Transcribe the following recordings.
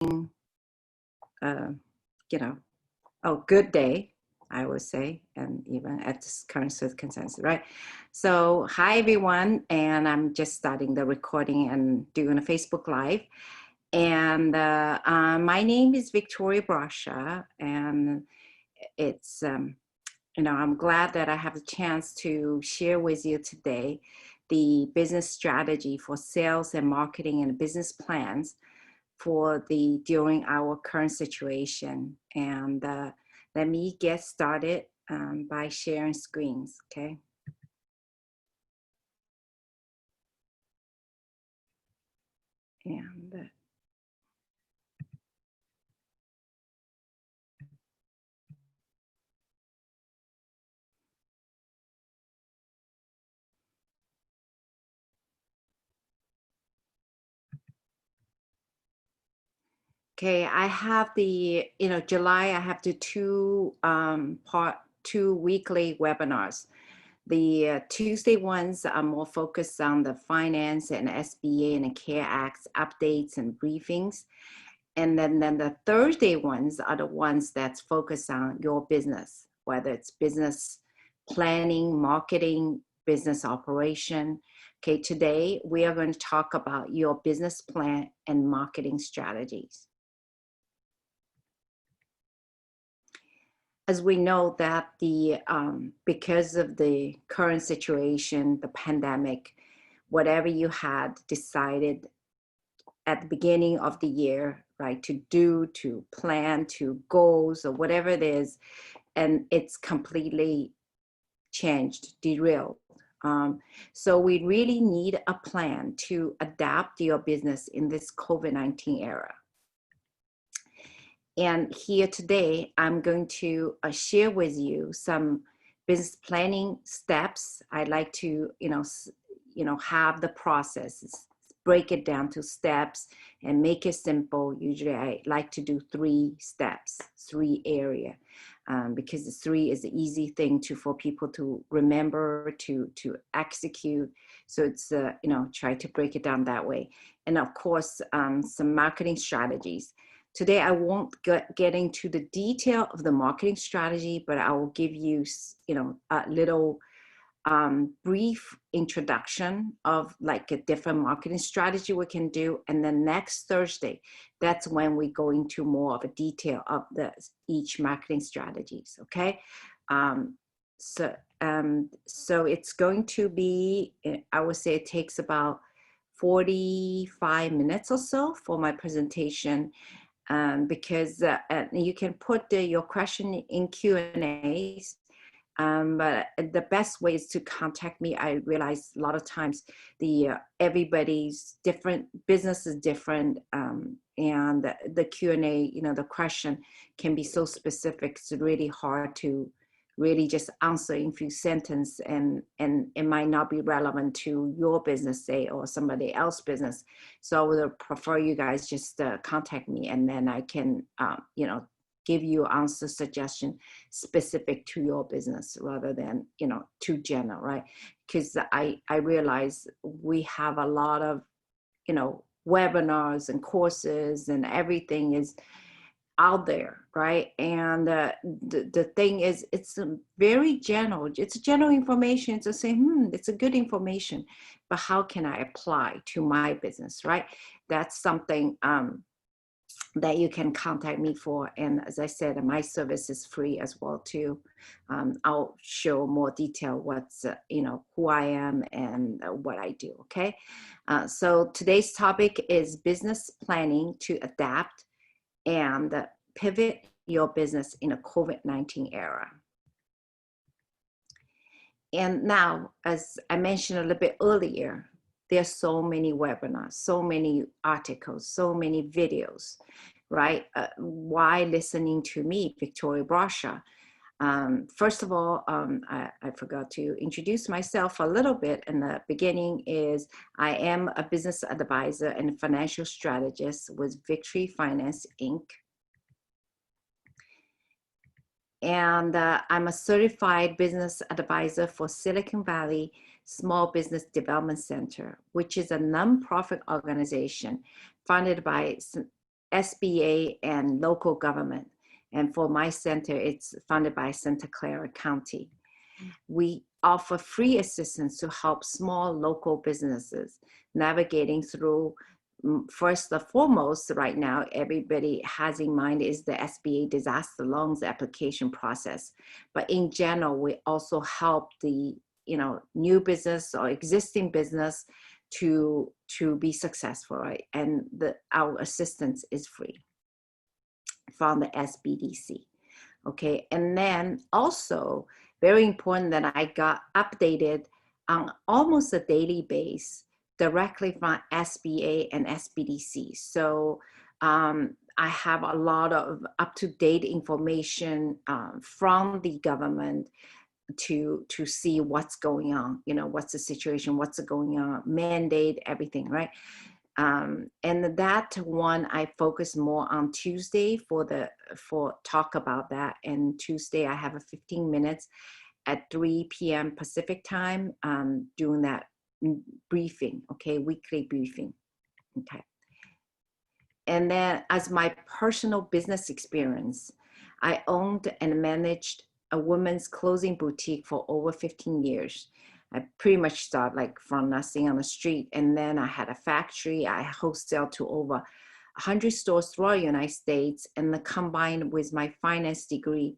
uh, you know, a good day, I would say, and even at this current circumstances, right? So, hi everyone, and I'm just starting the recording and doing a Facebook Live. And my name is Victoria Bracha, and it's I'm glad that I have a chance to share with you today the business strategy for sales and marketing and business plans for during our current situation. And let me get started by sharing screens, okay? And okay, I have July, I have the two weekly webinars. The Tuesday ones are more focused on the finance and SBA and the CARE Act updates and briefings. And then the Thursday ones are the ones that's focused on your business, whether it's business planning, marketing, business operation. Okay, today we are going to talk about your business plan and marketing strategies. As we know that because of the current situation, the pandemic, whatever you had decided at the beginning of the year, right, to plan, to goals or whatever it is, and it's completely changed, derailed. So we really need a plan to adapt your business in this COVID-19 era. And here today, I'm going to share with you some business planning steps. I'd like to, have the processes, break it down to steps and make it simple. Usually I like to do 3 steps, 3 area, because the 3 is the easy thing for people to remember, to execute. So it's, try to break it down that way. And of course, some marketing strategies. Today, I won't get into the detail of the marketing strategy, but I will give you, a little brief introduction of like a different marketing strategy we can do. And then next Thursday, that's when we go into more of a detail of each marketing strategies, okay? So it's going to be, I would say it takes about 45 minutes or so for my presentation. Because you can put your question in Q&As, but the best way is to contact me. I realize a lot of times everybody's different, business is different, and the Q&A, the question can be so specific. It's really hard to really just answer in few sentences, and it might not be relevant to your business, say, or somebody else's business. So I would prefer you guys just contact me, and then I can, give you answer suggestion specific to your business rather than, too general, right? Because I realize we have a lot of, webinars and courses and everything is out there, right? And the thing is, it's very general. It's general information. It's to say, it's a good information, but how can I apply to my business, right? That's something that you can contact me for. And as I said, my service is free as well too. I'll show more detail what's, who I am and what I do, okay? So today's topic is business planning to adapt and pivot your business in a COVID-19 era. And now, as I mentioned a little bit earlier, there's so many webinars, so many articles, so many videos, right? Why listening to me, Victoria Bracha? First of all, I forgot to introduce myself a little bit in the beginning. I am a business advisor and financial strategist with Victory Finance, Inc. And I'm a certified business advisor for Silicon Valley Small Business Development Center, which is a nonprofit organization founded by SBA and local government. And for my center, it's funded by Santa Clara County. We offer free assistance to help small local businesses navigating through. First and foremost, right now, everybody has in mind is the SBA disaster loans application process. But in general, we also help the new business or existing business to be successful, right? And our assistance is free from the SBDC. Okay, and then also very important that I got updated on almost a daily basis directly from SBA and SBDC. So I have a lot of up-to-date information from the government to see what's going on, what's the situation, what's going on, mandate, everything, right? And that one I focus more on Tuesday for talk about that. And Tuesday I have a 15 minutes at 3 p.m. Pacific time doing that briefing, okay, weekly briefing, okay. And then as my personal business experience, I owned and managed a women's clothing boutique for over 15 years. I pretty much started like from nothing on the street. And then I had a factory. I wholesale to over 100 stores throughout the United States. And the combined with my finance degree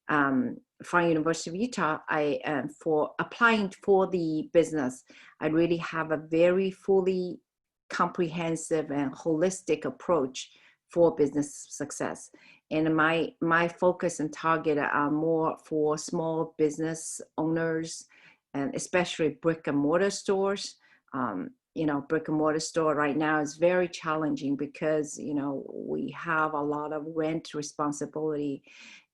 from University of Utah, for applying for the business, I really have a very fully comprehensive and holistic approach for business success. And my focus and target are more for small business owners, and especially brick and mortar stores. Brick and mortar store right now is very challenging because, we have a lot of rent responsibility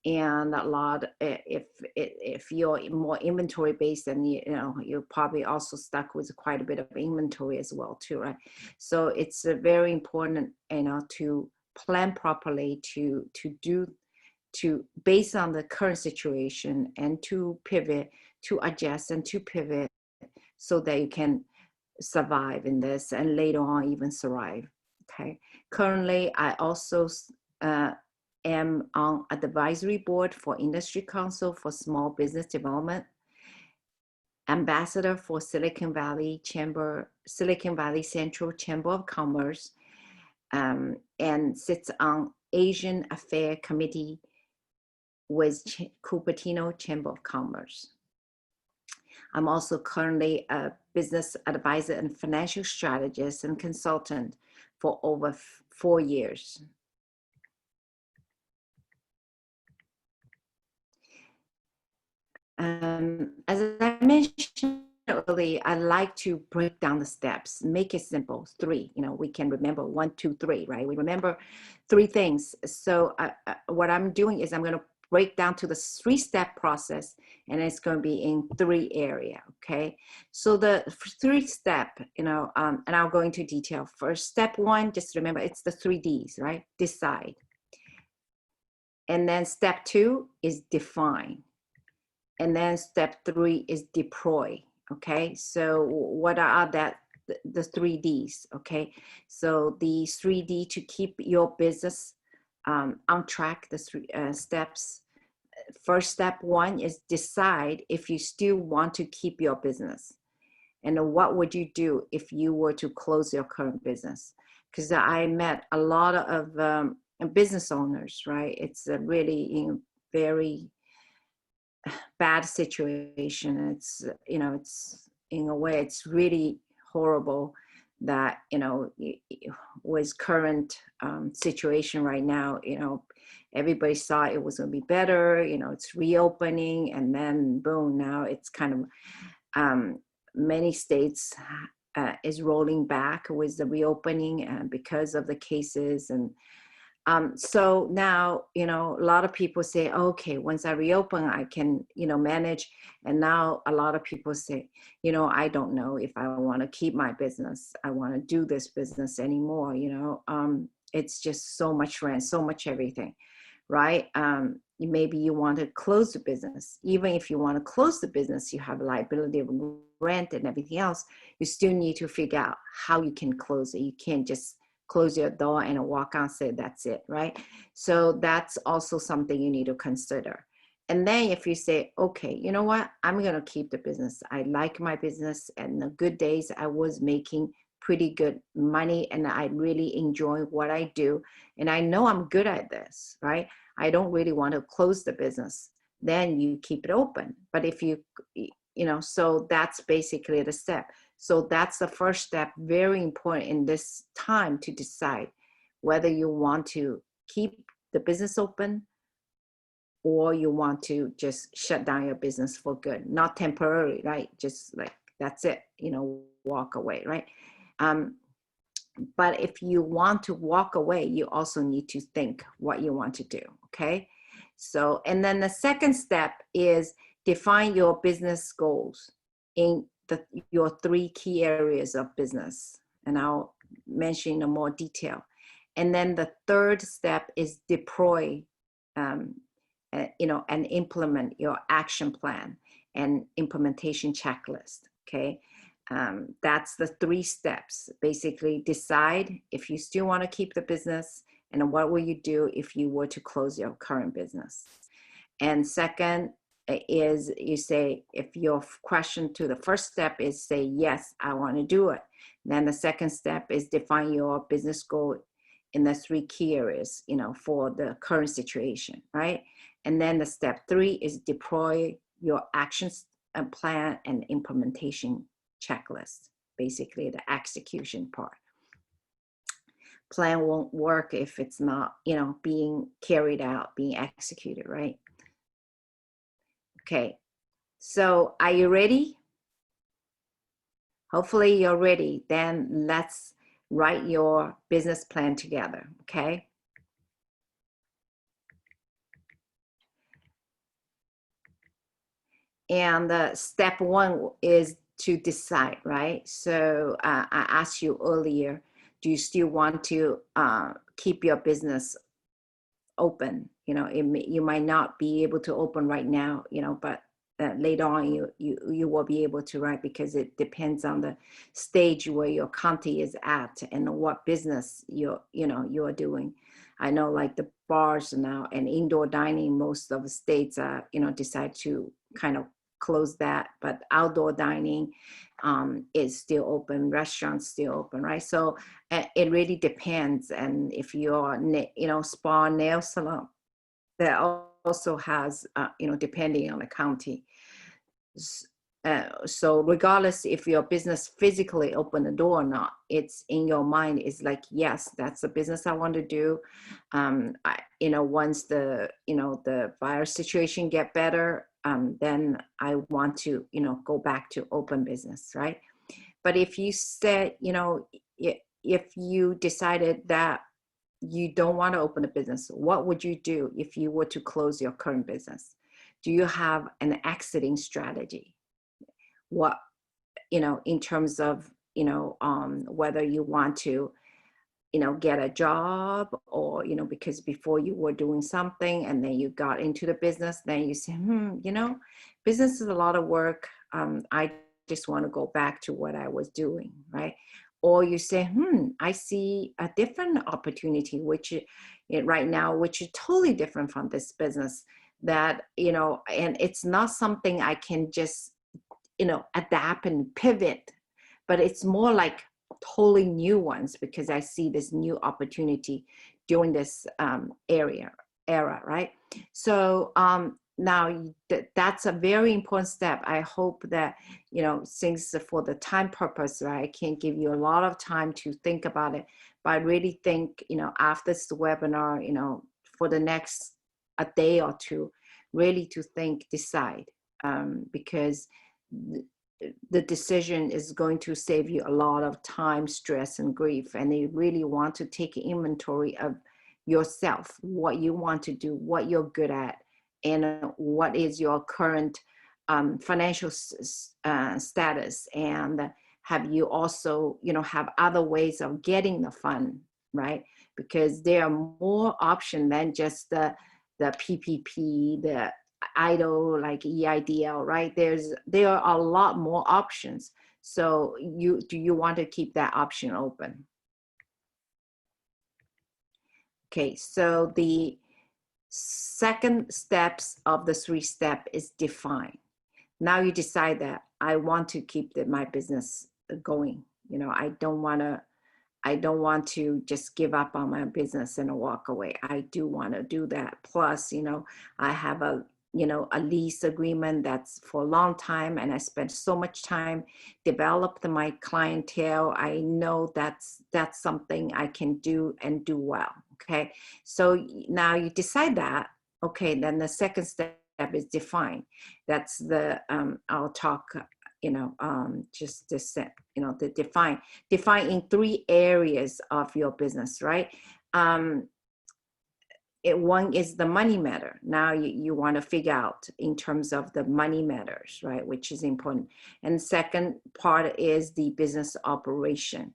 and a lot, if you're more inventory based, then, you're probably also stuck with quite a bit of inventory as well too, right? So it's very important, to plan properly to based on the current situation and to pivot, to adjust and to pivot so that you can survive in this and later on even thrive, okay? Currently, I also am on advisory board for Industry Council for Small Business Development, ambassador for Silicon Valley Central Chamber of Commerce, and sits on Asian Affairs Committee with Cupertino Chamber of Commerce. I'm also currently a business advisor and financial strategist and consultant for over 4 years. As I mentioned earlier, I like to break down the steps, make it simple. 3, we can remember 1, 2, 3, right? We remember 3 things. So what I'm doing is I'm going to break down to the 3-step process, and it's going to be in 3 areas, okay? So the 3-step, and I'll go into detail. First, step 1, just remember, it's the 3 Ds, right? Decide. And then step 2 is define. And then step 3 is deploy, okay? So what are the 3 Ds, okay? So the 3 D to keep your business on track, the 3 steps. First, step 1 is decide if you still want to keep your business. And what would you do if you were to close your current business? Because I met a lot of business owners, right? It's a really very bad situation. It's, it's in a way, it's really horrible that, with current situation right now, everybody thought it was going to be better, it's reopening, and then boom, now it's kind of, many states is rolling back with the reopening because of the cases. And so now, a lot of people say, okay, once I reopen, I can, manage. And now a lot of people say, I don't know if I want to keep my business. I want to do this business anymore. It's just so much rent, so much everything, right? Maybe you want to close the business. Even if you want to close the business, you have liability of rent and everything else. You still need to figure out how you can close it. You can't just close your door and walk out and say, that's it, right? So that's also something you need to consider. And then if you say, okay, you know what, I'm going to keep the business. I like my business, and the good days I was making pretty good money and I really enjoy what I do. And I know I'm good at this, right? I don't really want to close the business. Then you keep it open. But if you know, so that's basically the step. So that's the first step, very important in this time, to decide whether you want to keep the business open or you want to just shut down your business for good, not temporarily, right? Just like, that's it, you know, walk away, right? But if you want to walk away, you also need to think what you want to do, okay? So, and then the second step is define your business goals in your 3 key areas of business. And I'll mention in more detail. And then the third step is deploy, you know, and implement your action plan and implementation checklist, okay? That's the 3 steps. Basically, decide if you still want to keep the business, and what will you do if you were to close your current business. And second is, you say, if your question to the first step is say, yes, I want to do it. Then the second step is define your business goal in the 3 key areas, you know, for the current situation, right? And then the step 3 is deploy your actions and plan and implementation checklist, basically the execution part. Plan won't work if it's not, you know, being carried out, being executed, right? Okay, so are you ready? Hopefully you're ready. Then let's write your business plan together, okay? And step 1 is to decide, right? So I asked you earlier, do you still want to keep your business open? You know, you might not be able to open right now, you know, but later on you will be able to, right? Because it depends on the stage where your county is at and what business you're doing. I know, like the bars now and indoor dining, most of the states you know, decide to kind of close that, but outdoor dining is still open, restaurants still open, right? So it really depends. And if you're, you know, spa, nail salon, that also has, you know, depending on the county. So regardless if your business physically open the door or not, it's in your mind is like, yes, that's the business I want to do. You know, once the, you know, the virus situation get better, then I want to, you know, go back to open business, right? But if you said, you know, if you decided that you don't want to open a business, what would you do if you were to close your current business? Do you have an exiting strategy? What, you know, in terms of, you know, whether you want to, you know, get a job, or, you know, because before you were doing something and then you got into the business, then you say, you know, business is a lot of work. I just want to go back to what I was doing, right? Or you say, I see a different opportunity, which right now, which is totally different from this business, that, you know, and it's not something I can just, you know, adapt and pivot, but it's more like totally new ones, because I see this new opportunity during this era, right? So now that's a very important step. I hope that, you know, since for the time purpose, right, I can't give you a lot of time to think about it, but I really think, you know, after this webinar, you know, for the next a day or two, really to think, decide, because the decision is going to save you a lot of time, stress, and grief. And you really want to take inventory of yourself, what you want to do, what you're good at, and what is your current financial status. And have you also, you know, have other ways of getting the fund, right? Because there are more options than just the PPP, the idle, like EIDL, right? There are a lot more options. So do you want to keep that option open? Okay, so the second steps of the 3-step is define. Now you decide that I want to keep my business going. You know, I don't want to just give up on my business and walk away. I do want to do that. Plus, you know, I have a lease agreement that's for a long time, and I spent so much time developed my clientele. I know that's something I can do and do well. Okay, so now you decide that. Okay, then the second step is define. That's the I'll talk. Just this, the define in 3 areas of your business, right? One is the money matter. Now you want to figure out in terms of the money matters, right? Which is important. And second part is the business operation.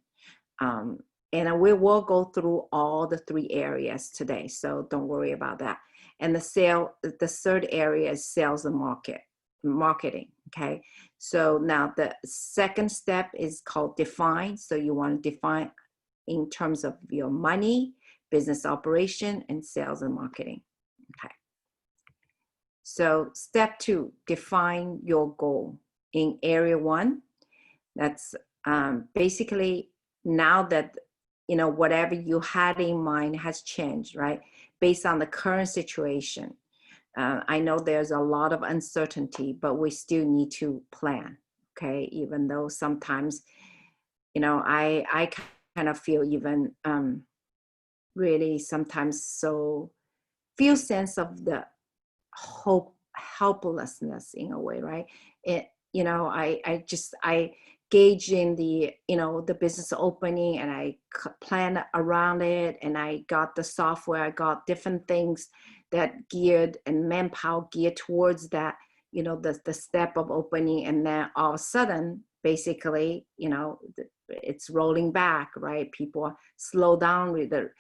And we will go through all the 3 areas today, so don't worry about that. And the third area is sales and marketing. Okay, so now the second step is called define. So you want to define in terms of your money, business operation, and sales and marketing. Okay, so step 2, define your goal in area 1. That's basically, now that whatever you had in mind has changed, right? Based on the current situation. I know there's a lot of uncertainty, but we still need to plan, okay? Even though sometimes, I kind of feel even really sometimes so feel sense of the helplessness in a way, right? I gauge in the business opening, and I plan around it, and I got the software, I got different things that geared and manpower geared towards that, the step of opening, and then all of a sudden, basically, it's rolling back, right? People slow down with the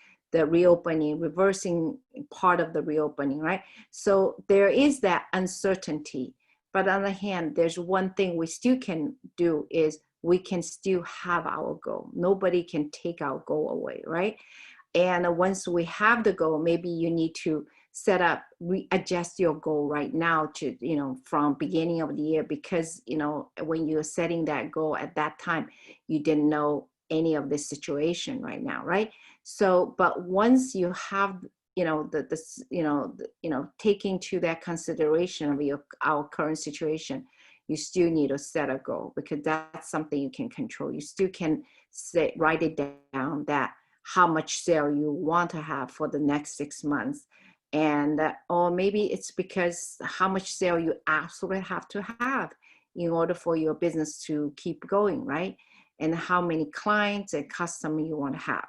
reopening, reversing part of the reopening, right? So there is that uncertainty. But on the other hand, there's one thing we still can do is we can still have our goal. Nobody can take our goal away, right? And once we have the goal, maybe you need to set up, readjust your goal right now to, from beginning of the year, because, when you're setting that goal at that time, you didn't know any of this situation right now, right? So, but once you have, taking to that consideration of our current situation, you still need to set a goal, because that's something you can control. You still can write it down, that how much sale you want to have for the next 6 months. And or maybe it's because how much sale you absolutely have to have in order for your business to keep going, right? And how many clients and customers you want to have,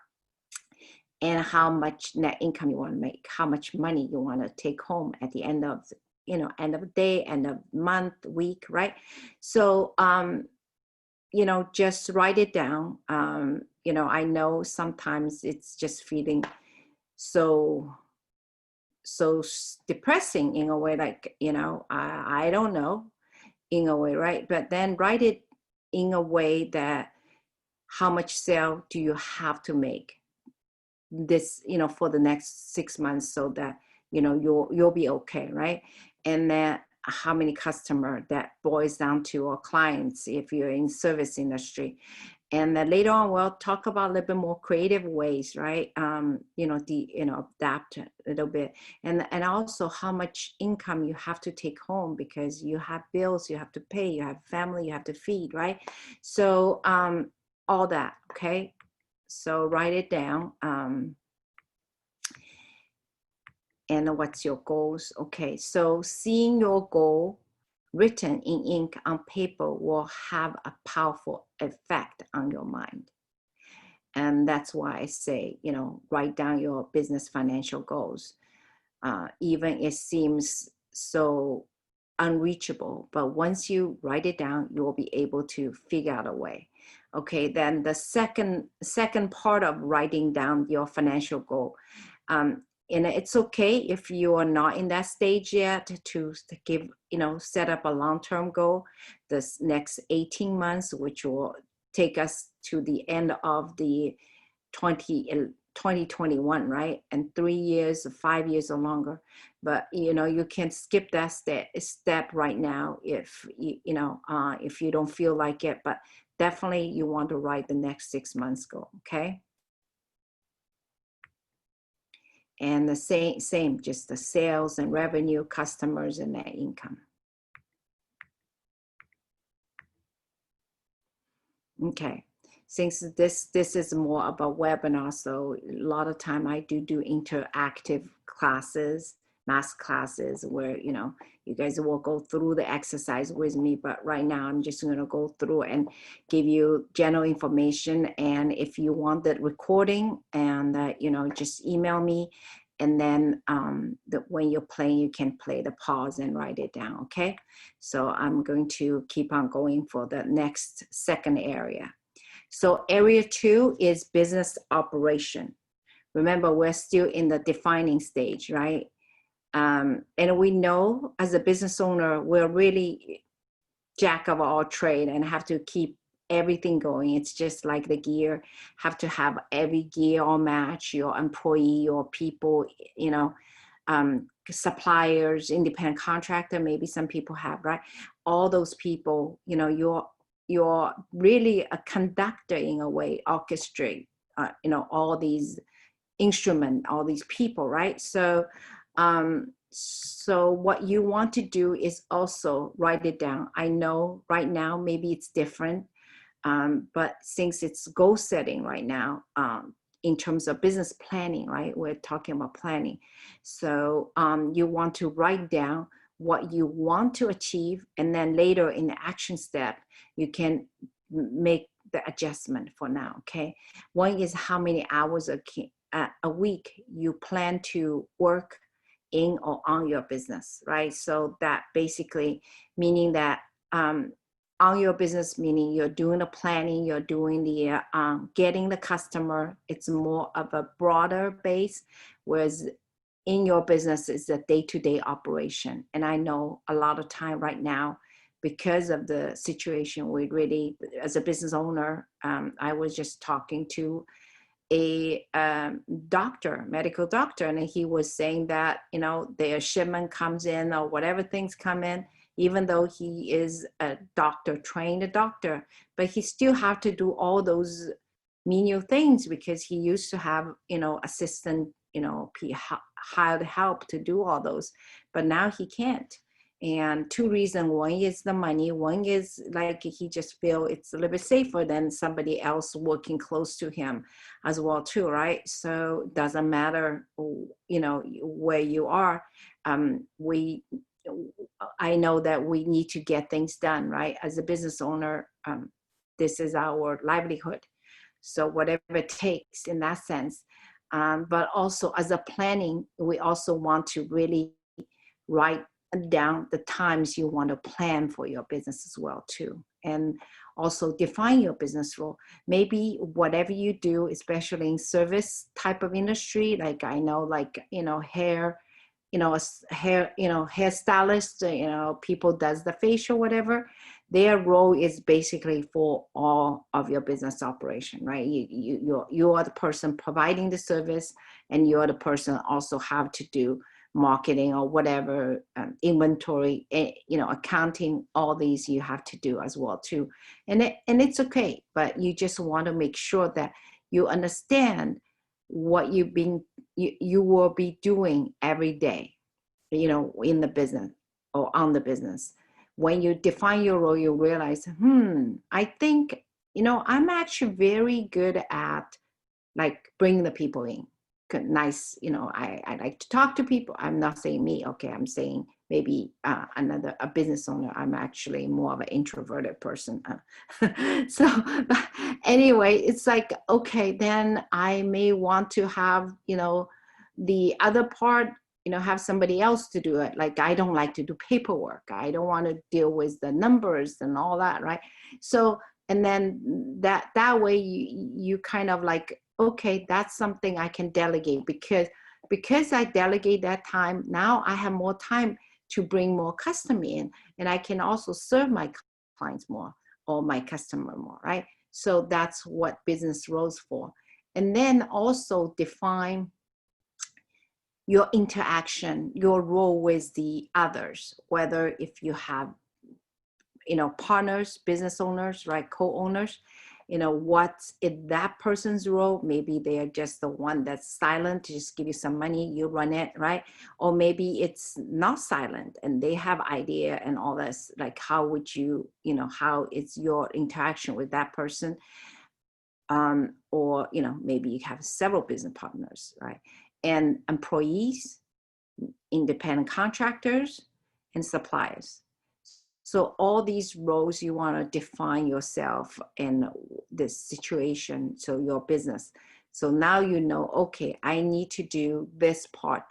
and how much net income you want to make, how much money you want to take home at the end of end of the day, end of month, week, right? So just write it down. I know sometimes it's just feeling so depressing in a way, like, I don't know, in a way, right? But then write it in a way that how much sale do you have to make this, for the next 6 months, so that, you'll be okay, right? And then how many customer that boils down to, or clients if you're in service industry. And then later on, we'll talk about a little bit more creative ways, right? Adapt a little bit. And also how much income you have to take home, because you have bills you have to pay, you have family you have to feed, right? So all that, okay? So write it down. And what's your goals? Okay, so seeing your goal written in ink on paper will have a powerful effect on your mind. And that's why I say, write down your business financial goals. Even it seems so unreachable, but once you write it down, you will be able to figure out a way. Okay, then the second part of writing down your financial goal, and it's okay if you are not in that stage yet to give, set up a long-term goal this next 18 months, which will take us to the end of the 2021, right? And 3 years or 5 years or longer. But you can skip that step right now if if you don't feel like it. But definitely you want to write the next 6 months goal, okay? And the same, just the sales and revenue, customers, and net income. Okay. Since this is more about webinar, so a lot of time I do interactive classes, math classes, where you guys will go through the exercise with me. But right now I'm just going to go through and give you general information. And if you want that recording, and just email me. And then when you're playing, you can play the pause and write it down. Okay. So I'm going to keep on going for the next second area. So area 2 is business operation. Remember, we're still in the defining stage, right? And we know as a business owner, we're really jack of all trade and have to keep everything going. It's just like the gear, have to have every gear all match, your employee, your people, suppliers, independent contractor, maybe some people have, right? All those people, you're really a conductor in a way, orchestrate, all these instruments, all these people, right? So what you want to do is also write it down. I know right now maybe it's different, but since it's goal setting right now, in terms of business planning, right? We're talking about planning. So you want to write down what you want to achieve, and then later in the action step, you can make the adjustment for now, okay? One is how many hours a week you plan to work in or on your business, right? So that basically meaning that on your business, meaning you're doing the planning, you're doing the getting the customer. It's more of a broader base, whereas in your business is a day-to-day operation. And I know a lot of time right now, because of the situation, we really, as a business owner, I was just talking to a medical doctor, and he was saying that, their shipment comes in or whatever things come in, even though he is a doctor, trained a doctor, but he still have to do all those menial things because he used to have, assistant, hired help to do all those, but now he can't. And two reasons: one is the money, one is like he just feel it's a little bit safer than somebody else working close to him as well too, right? So it doesn't matter, where you are. I know that we need to get things done, right? As a business owner, this is our livelihood. So whatever it takes in that sense. But also as a planning, we also want to really write down the times you want to plan for your business as well too. And also define your business role. Maybe whatever you do, especially in service type of industry, like I know, like, hair, hairstylist, people does the facial, whatever, their role is basically for all of your business operation, right? You are the person providing the service, and you're the person also have to do marketing or whatever, inventory, accounting, all these you have to do as well too. And it's okay, but you just want to make sure that you understand what you will be doing every day, in the business or on the business. When you define your role, you realize, I think, I'm actually very good at like bringing the people in. Nice, I like to talk to people. I'm not saying me, okay, I'm saying maybe a business owner. I'm actually more of an introverted person. So but anyway, it's like, okay, then I may want to have, the other part, have somebody else to do it. Like, I don't like to do paperwork. I don't want to deal with the numbers and all that, right? So, and then that way you kind of like, okay, that's something I can delegate, because I delegate that time. Now I have more time to bring more customer in, and I can also serve my clients more or my customer more, right? So that's what business roles for. And then also define your interaction, your role with the others, whether if you have, partners, business owners, right, co-owners, what's in that person's role. Maybe they are just the one that's silent to just give you some money, you run it, right? Or maybe it's not silent and they have idea and all this. Like, how would you, how is your interaction with that person? Or, maybe you have several business partners, right? And employees, independent contractors, and suppliers. So all these roles, you want to define yourself in this situation, so your business. So now okay, I need to do this part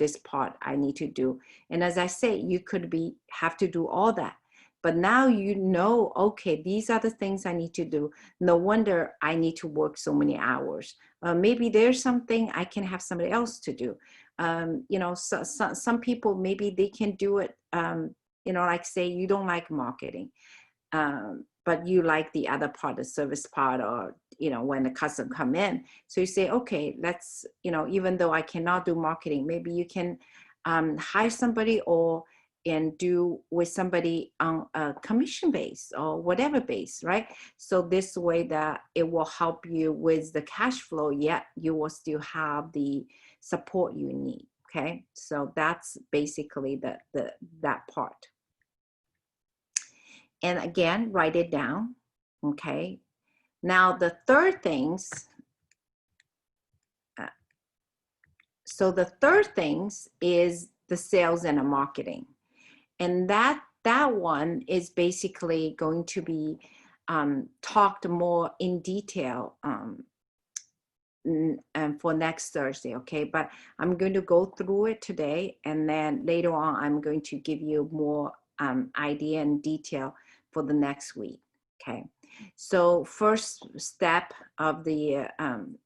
I need to do. And as I say, you could have to do all that. But now okay, these are the things I need to do. No wonder I need to work so many hours. Maybe there's something I can have somebody else to do. Some people, maybe they can do it. Like say you don't like marketing, but you like the other part, the service part, or, when the customer come in. So you say, okay, let's, even though I cannot do marketing, maybe you can hire somebody and do with somebody on a commission base or whatever base, right? So this way that it will help you with the cash flow, yet you will still have the support you need. Okay, so that's basically that part. And again, write it down. Okay, now the third things. So the third things is the sales and the marketing. And that one is basically going to be talked more in detail for next Thursday, okay? But I'm going to go through it today, and then later on, I'm going to give you more idea and detail for the next week, okay? So first step of the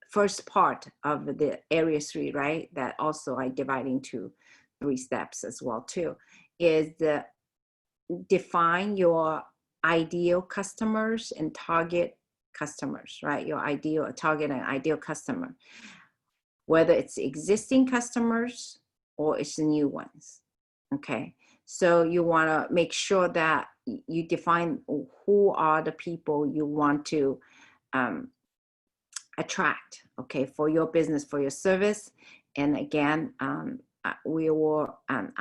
first part of the area 3, right? That also I divide into 3 steps as well too, is define your ideal customers and target customers, right? Your ideal target and ideal customer, whether it's existing customers or it's new ones. Okay, so you want to make sure that you define who are the people you want to attract, okay, for your business, for your service. And again, I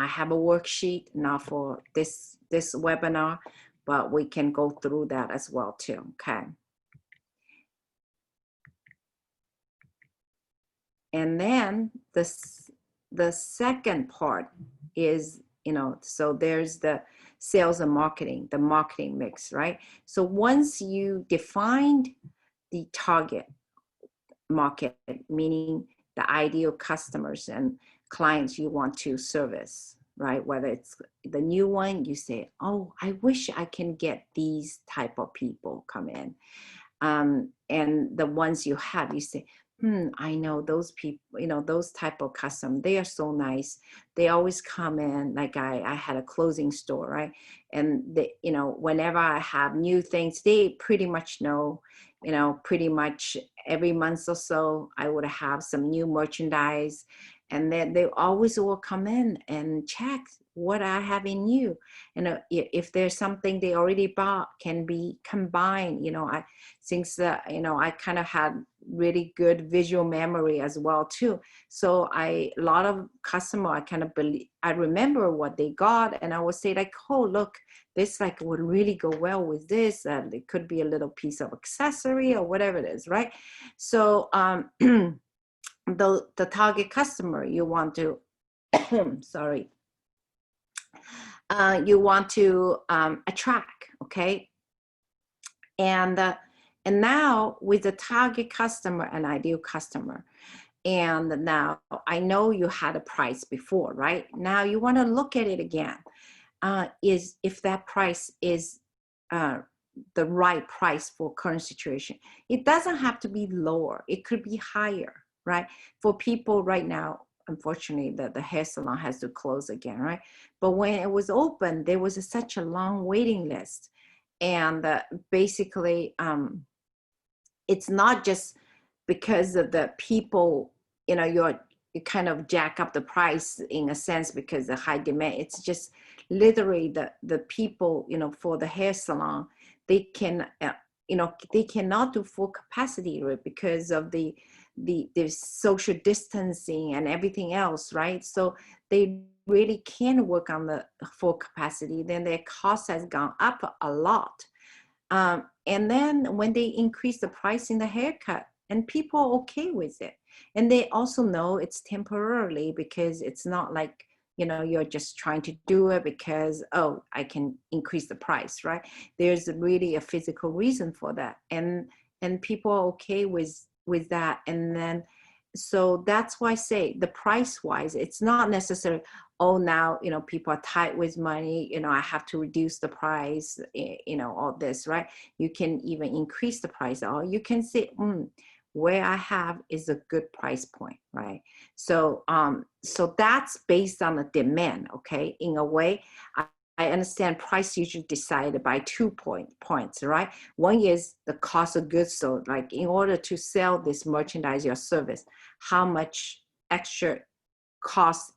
have a worksheet now for this webinar, but we can go through that as well too, okay? And then the second part is, so there's the sales and marketing, the marketing mix, right? So once you defined the target market, meaning the ideal customers and clients you want to service, right? Whether it's the new one, you say, oh, I wish I can get these type of people come in. And the ones you have, you say, I know those people, those type of custom, they are so nice. They always come in. Like I had a clothing store, right? And they, whenever I have new things, they pretty much know, pretty much every month or so, I would have some new merchandise. And then they always will come in and check what I have in new. And if there's something they already bought can be combined, since I kind of had really good visual memory as well too. So a lot of customer, I remember what they got, and I would say like, oh, look, this like would really go well with this, and it could be a little piece of accessory or whatever it is, right? So the target customer you want to sorry, you want to attract, okay? And now with the target customer and ideal customer, and now I know you had a price before, right? Now you want to look at it again. Is if that price is the right price for current situation. It doesn't have to be lower. It could be higher, right? For people right now, unfortunately, the hair salon has to close again, right? But when it was open, there was such a long waiting list. And basically, it's not just because of the people, you kind of jack up the price in a sense because of high demand. It's just literally the people, for the hair salon, they can, they cannot do full capacity, right? Because of the social distancing and everything else, right? So they really can work on the full capacity. Then their cost has gone up a lot. And then when they increase the price in the haircut, and people are okay with it, and they also know it's temporarily, because it's not like, you're just trying to do it because, oh, I can increase the price, right? There's really a physical reason for that, and people are okay with that. And then, so that's why I say the price wise, it's not necessarily, oh, now, people are tight with money, I have to reduce the price, all this, right? You can even increase the price, or you can say, where I have is a good price point, right? So, so that's based on the demand, okay? In a way, I understand price usually decided by 2 points, right? One is the cost of goods sold, like in order to sell this merchandise or service, how much extra cost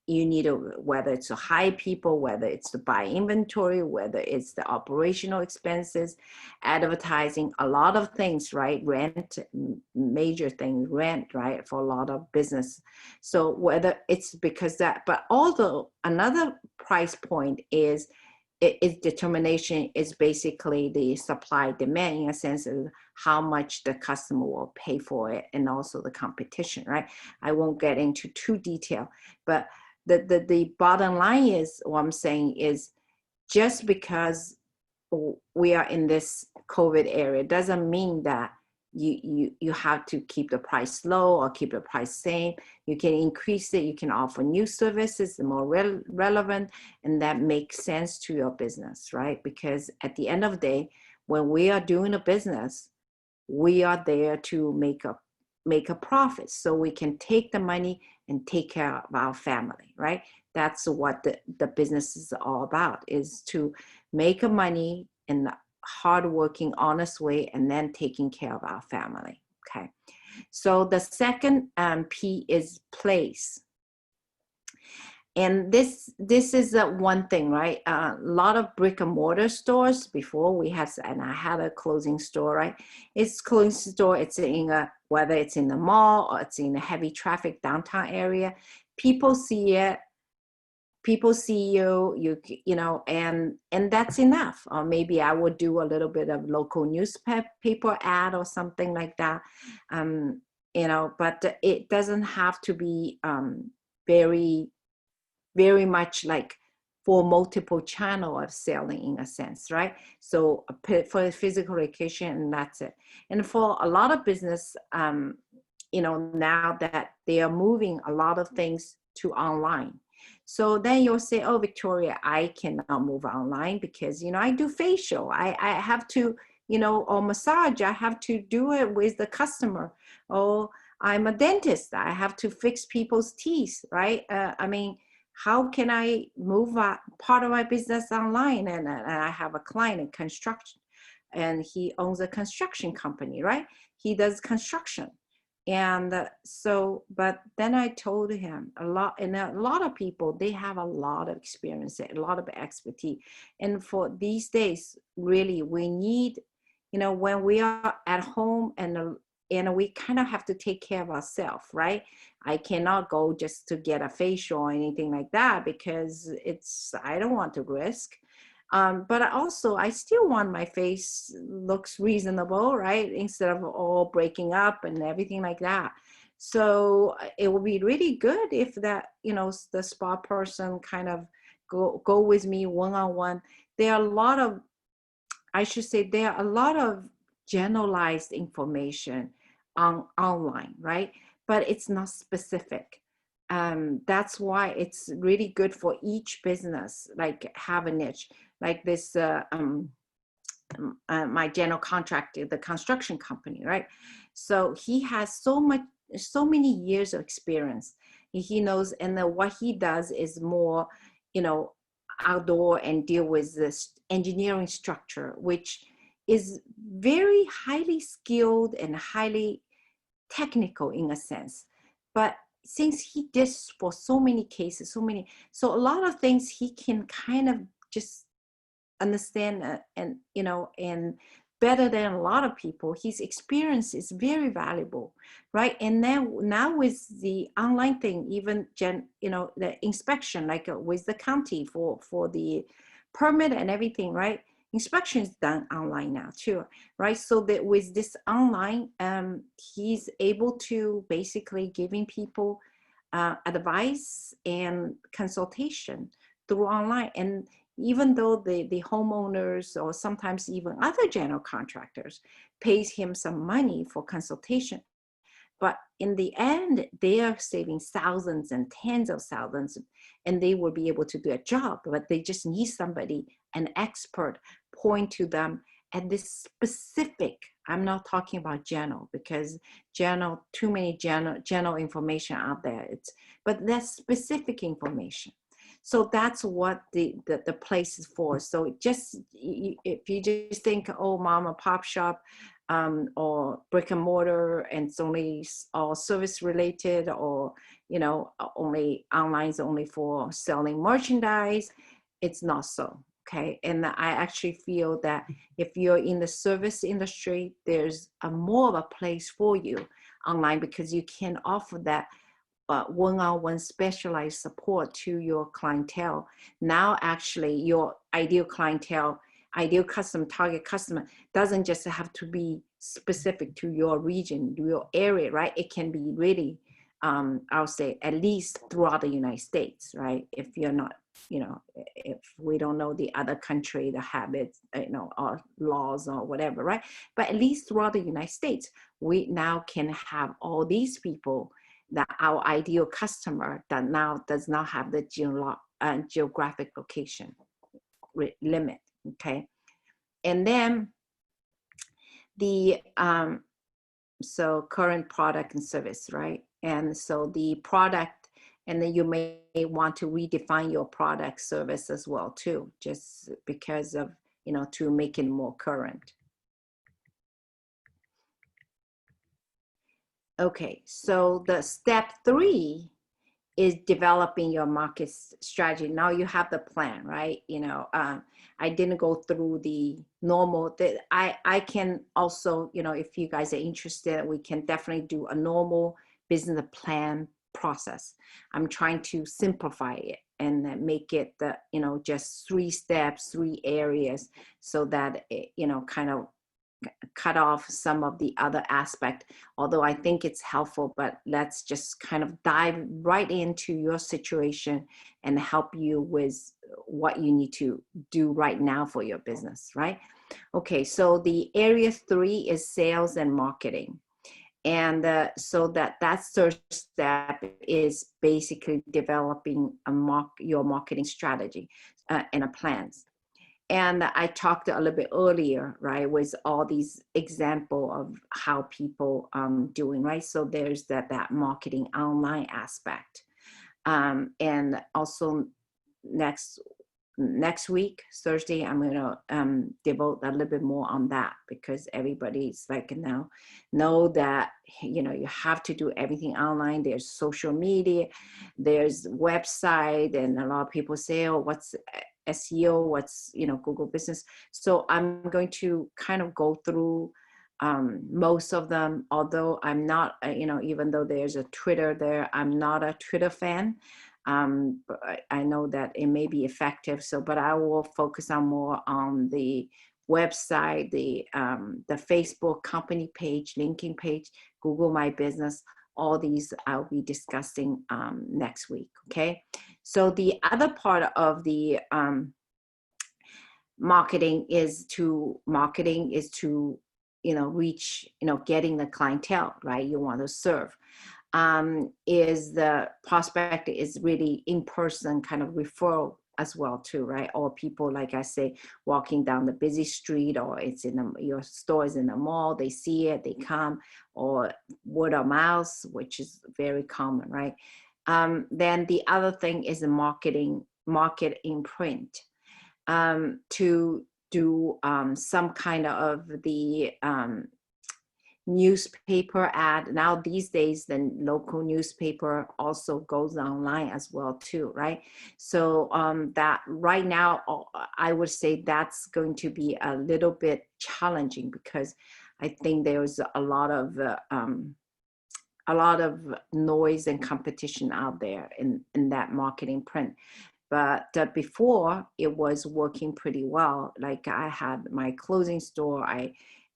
you need, whether it's to hire people, whether it's to buy inventory, whether it's the operational expenses, advertising, a lot of things, right? Rent, major things, rent, right? For a lot of business. So whether it's because that, but although another price point is, its determination is basically the supply demand, in a sense of how much the customer will pay for it, and also the competition, right? I won't get into too detail, but the bottom line is, what I'm saying is, just because we are in this COVID era doesn't mean that you have to keep the price low or keep the price same. You can increase it. You can offer new services, more relevant, and that makes sense to your business, right? Because at the end of the day, when we are doing a business, we are there to make a profit, so we can take the money and take care of our family, right? That's what the business is all about, is to make a money in a hardworking, honest way, and then taking care of our family, okay? So the second P is place. And this is one thing, right? A lot of brick and mortar stores before we had, and I had a clothing store, right? It's clothing store. It's in whether it's in the mall or it's in a heavy traffic downtown area. People see it. People see you know, and that's enough. Or maybe I would do a little bit of local newspaper ad or something like that. But it doesn't have to be very much like for multiple channel of selling, in a sense, right? So for a physical location, and that's it. And for a lot of business, now that they are moving a lot of things to online. So then you'll say, oh, Victoria, I cannot move online because, I do facial. I have to, or massage, I have to do it with the customer. Or I'm a dentist, I have to fix people's teeth, right? How can I move part of my business online? And I have a client in construction, and he owns a construction company, right? He does construction. And but then I told him a lot of people, they have a lot of experience, a lot of expertise. And for these days, really, we need, when we are at home and we kind of have to take care of ourselves, right? I cannot go just to get a facial or anything like that because I don't want to risk. But I still want my face looks reasonable, right? Instead of all breaking up and everything like that. So it would be really good if that, the spa person kind of go with me one-on-one. There are a lot of generalized information online, right? But it's not specific. That's why it's really good for each business, like have a niche, like this, my general contractor, the construction company, right? So he has so many years of experience. He knows, and then what he does is more, outdoor and deal with this engineering structure, which is very highly skilled and highly technical in a sense, but since he did for so many cases, so a lot of things he can kind of just understand, and and better than a lot of people. His experience is very valuable, right? And then now with the online thing, even the inspection, like with the county for the permit and everything, right? Inspection is done online now too, right? So that with this online, he's able to basically giving people advice and consultation through online. And even though the homeowners or sometimes even other general contractors pays him some money for consultation, but in the end, they are saving thousands and tens of thousands, and they will be able to do a job, but they just need somebody, an expert, point to them at this specific. I'm not talking about general, because general, too many general information out there. But that's specific information. So that's what the place is for. So just, if you just think, oh, mom and pop shop, or brick and mortar, and it's only all service related, or only online is only for selling merchandise, it's not so. Okay. And I actually feel that if you're in the service industry, there's more of a place for you online, because you can offer that one-on-one specialized support to your clientele. Now, actually, your ideal clientele, ideal customer, target customer doesn't just have to be specific to your region, your area, right? It can be really, I'll say, at least throughout the United States, right? If you're not, if we don't know the other country, the habits, or laws or whatever, right? But at least throughout the United States, we now can have all these people, that our ideal customer that now does not have the geographic location limit. Okay. And then the so current product and service, right? And so the product, and then you may want to redefine your product service as well too, just because of, to make it more current. Okay, so the step 3 is developing your market strategy. Now you have the plan, right? I didn't go through the normal. I can also, if you guys are interested, we can definitely do a normal business plan process. I'm trying to simplify it and make it just 3 steps, 3 areas, so that it, kind of cut off some of the other aspect, although I think it's helpful. But let's just kind of dive right into your situation and help you with what you need to do right now for your business, right? Okay, so the area 3 is sales and marketing. And so that 3rd step is basically developing your marketing strategy and a plans. And I talked a little bit earlier, right, with all these example of how people doing, right? So there's that marketing online aspect. And also next week, Thursday, I'm gonna devote a little bit more on that, because everybody's like, now know that, you have to do everything online. There's social media, there's website, and a lot of people say, oh, what's SEO, what's Google business. So I'm going to kind of go through most of them, although I'm not, even though there's a Twitter there, I'm not a Twitter fan. But I know that it may be effective. So, but I will focus on more on the website, the Facebook company page, linking page, Google My Business. All these I'll be discussing next week. Okay. So the other part of the marketing is to reach, getting the clientele, right? You want to serve. Is the prospect is really in-person kind of referral as well too, right? Or people, like I say, walking down the busy street, or it's your store is in the mall, they see it, they come, or word of mouth, which is very common, right? Then the other thing is the market imprint, to do some kind of the newspaper ad. Now these days, the local newspaper also goes online as well too, right? So that right now, I would say that's going to be a little bit challenging, because I think there's a lot of noise and competition out there in that marketing print. But before, it was working pretty well. Like, I had my clothing store, I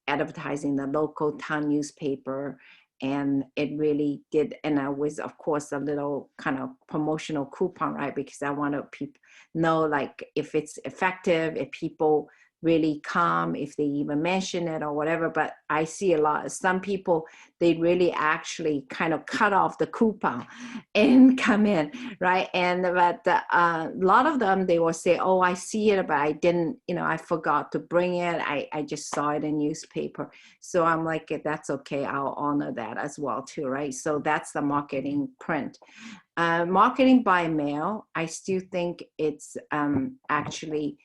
advertised in the local town newspaper, and it really did. And I was, of course, a little kind of promotional coupon, right? Because I want to people know, like, if it's effective, if people really come, if they even mention it or whatever. But I see a lot, some people, they really actually kind of cut off the coupon and come in, right? And but a lot of them, they will say, oh, I see it, but I didn't, I forgot to bring it. I just saw it in newspaper. So I'm like, that's okay, I'll honor that as well too, right? So that's the marketing print. Marketing by mail, I still think it's actually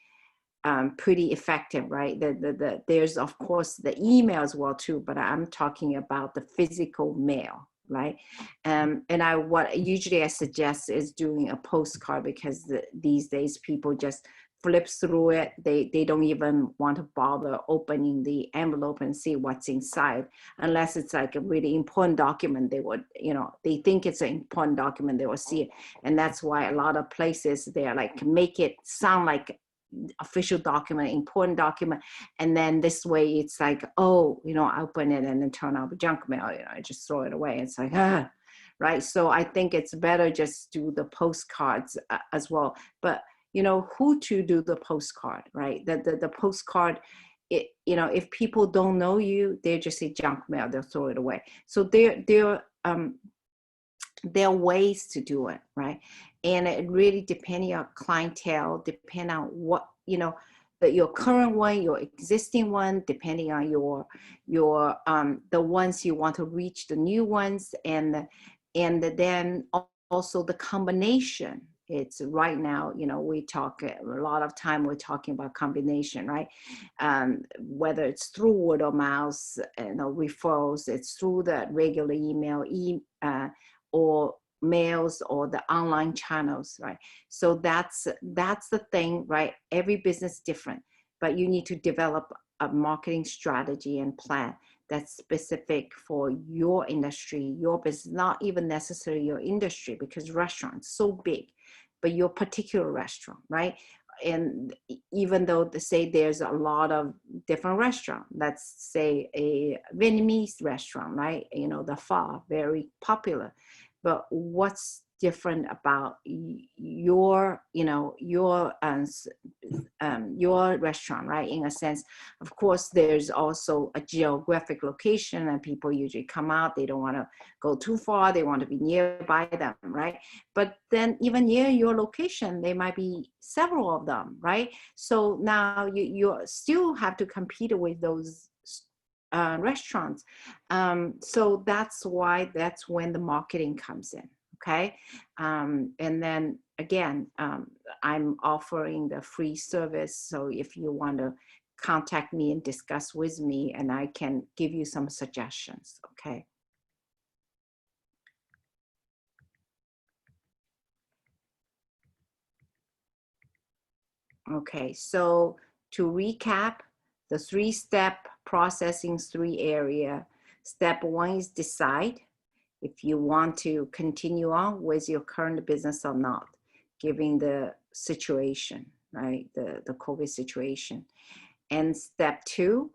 pretty effective, right? There's, of course, the email as well too, but I'm talking about the physical mail, right? And what usually I suggest is doing a postcard, because these days people just flips through it. They don't even want to bother opening the envelope and see what's inside, unless it's like a really important document. They would, they think it's an important document, they will see it. And that's why a lot of places, they're like, make it sound like official document, important document, and then this way it's like, oh, I open it and then turn out junk mail, I just throw it away. It's like, right? So I think it's better just do the postcards as well. But who to do the postcard, right? The postcard, if people don't know you, they just say junk mail, they'll throw it away. So there are ways to do it, right? And it really depending on clientele, depend on what, your current one, your existing one, depending on your the ones you want to reach, the new ones, and then also the combination. It's right now, we talk a lot of time, we're talking about combination, right? Whether it's through word of mouth, referrals, it's through the regular email, or mails, or the online channels, right? So that's the thing, right? Every business different, but you need to develop a marketing strategy and plan that's specific for your industry, your business, not even necessarily your industry, because restaurants so big, but your particular restaurant, right? And even though they say there's a lot of different restaurants, let's say a Vietnamese restaurant, right? The pho, very popular. But what's different about your restaurant, right? In a sense, of course, there's also a geographic location, and people usually come out, they don't want to go too far, they want to be nearby them, right? But then even near your location, there might be several of them, right? So now you still have to compete with those restaurants. So that's when the marketing comes in. Okay. And then again, I'm offering the free service. So if you want to contact me and discuss with me, and I can give you some suggestions. Okay. Okay. So to recap, the 3-step processing 3 area. Step 1 is decide if you want to continue on with your current business or not, given the situation, right? The COVID situation. And step 2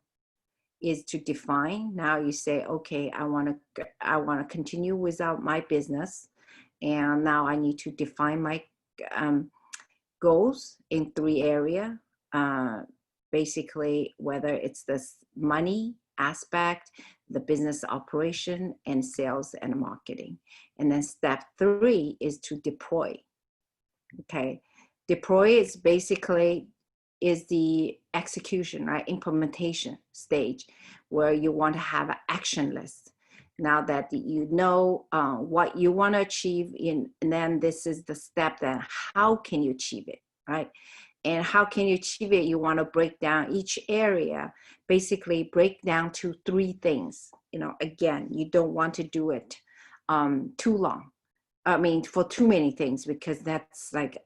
is to define. Now you say, okay, I want to continue without my business, and now I need to define my goals in 3 areas. Basically, whether it's the money aspect, the business operation, and sales and marketing. And then step 3 is to deploy. Okay. Deploy is basically the execution, right? Implementation stage, where you want to have an action list. Now that you know what you want to achieve, and then this is the step, then how can you achieve it, right? And how can you achieve it? You want to break down each area, basically break down to 3 things again, you don't want to do it too long. I mean, for too many things, because that's like,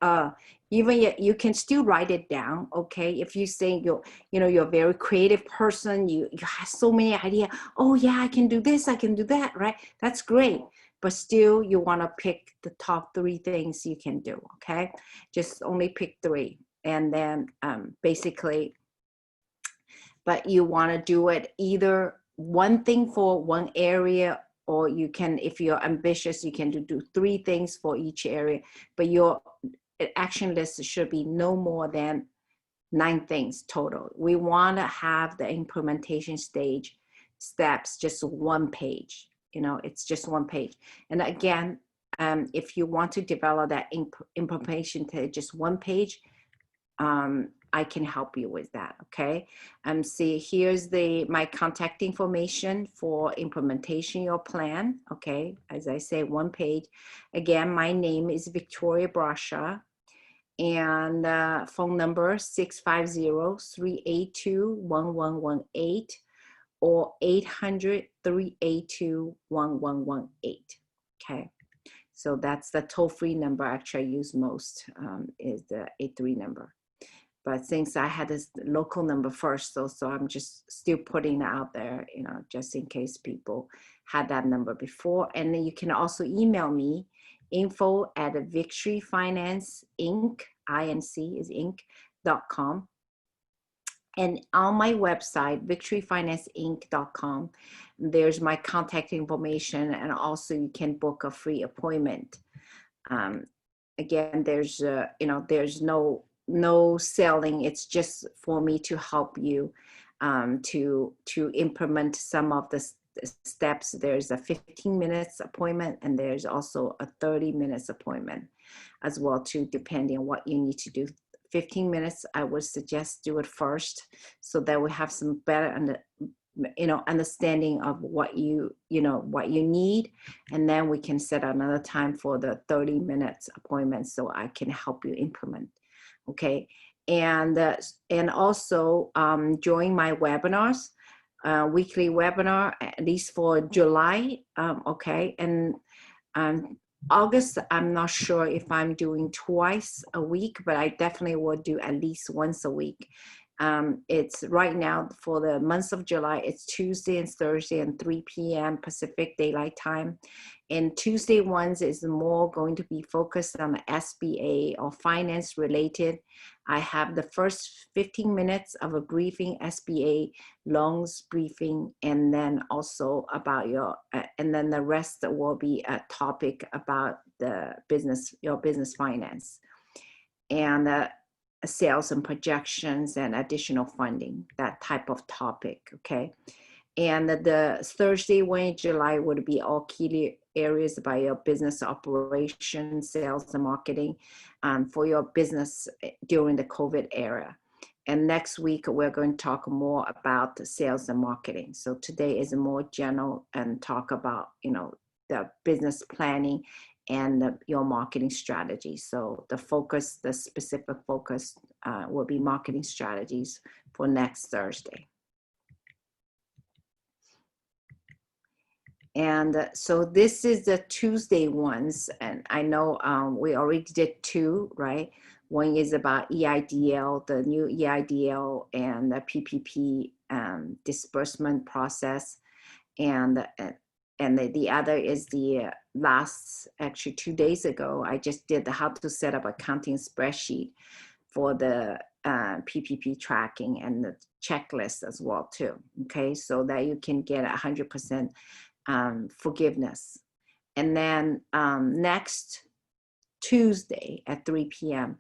even you can still write it down. Okay. If you say you're a very creative person, you have so many ideas. Oh yeah, I can do this, I can do that. Right. That's great. But still you want to pick the top 3 things you can do. Okay. Just only pick 3. And then basically, but you want to do it either one thing for one area, or you can, if you're ambitious, you can do 3 things for each area, but your action list should be no more than 9 things total. We want to have the implementation stage steps just 1 page. It's just 1 page. And again, if you want to develop that implementation to just 1 page, I can help you with that. Okay. See, here's my contact information for implementation your plan. Okay. As I say, 1 page. Again, my name is Victoria Bracha, and phone number 650-382-1118 or 800-382-1118. Okay. So that's the toll-free number actually I use most, is the 83 number. But since I had this local number first, so I'm just still putting it out there, just in case people had that number before. And then you can also email me, info@victoryfinance.inc, INC is inc.com. And on my website, victoryfinanceinc.com, there's my contact information, and also you can book a free appointment. Again, there's no selling. It's just for me to help you to implement some of the steps. There's a 15 minutes appointment, and there's also a 30 minutes appointment as well too, depending on what you need to do. 15 minutes, I would suggest do it first, so that we have some better understanding of what you need, and then we can set another time for the 30 minutes appointment, so I can help you implement. Okay. And also join my webinars, weekly webinar, at least for July. Okay. And August, I'm not sure if I'm doing twice a week, but I definitely will do at least once a week. It's right now for the month of July, it's Tuesday and Thursday and 3 p.m. Pacific Daylight Time. And Tuesday ones is more going to be focused on the SBA or finance related. I have the first 15 minutes of a briefing, SBA loans briefing, and then also about and then the rest will be a topic about your business finance. And sales and projections and additional funding, that type of topic. Okay. And the Thursday one in July would be all key areas about your business operations, sales and marketing for your business during the COVID era. And next week, we're going to talk more about the sales and marketing. So today is more general and talk about, the business planning and your marketing strategy. So the specific focus will be marketing strategies for next Thursday. And so this is the Tuesday ones. And I know we already did 2, right? One is about EIDL, the new EIDL and the PPP disbursement process. And the other is the actually 2 days ago, I just did the how to set up accounting spreadsheet for the PPP tracking and the checklist as well too. Okay, so that you can get 100% forgiveness. And then next Tuesday at 3 p.m.,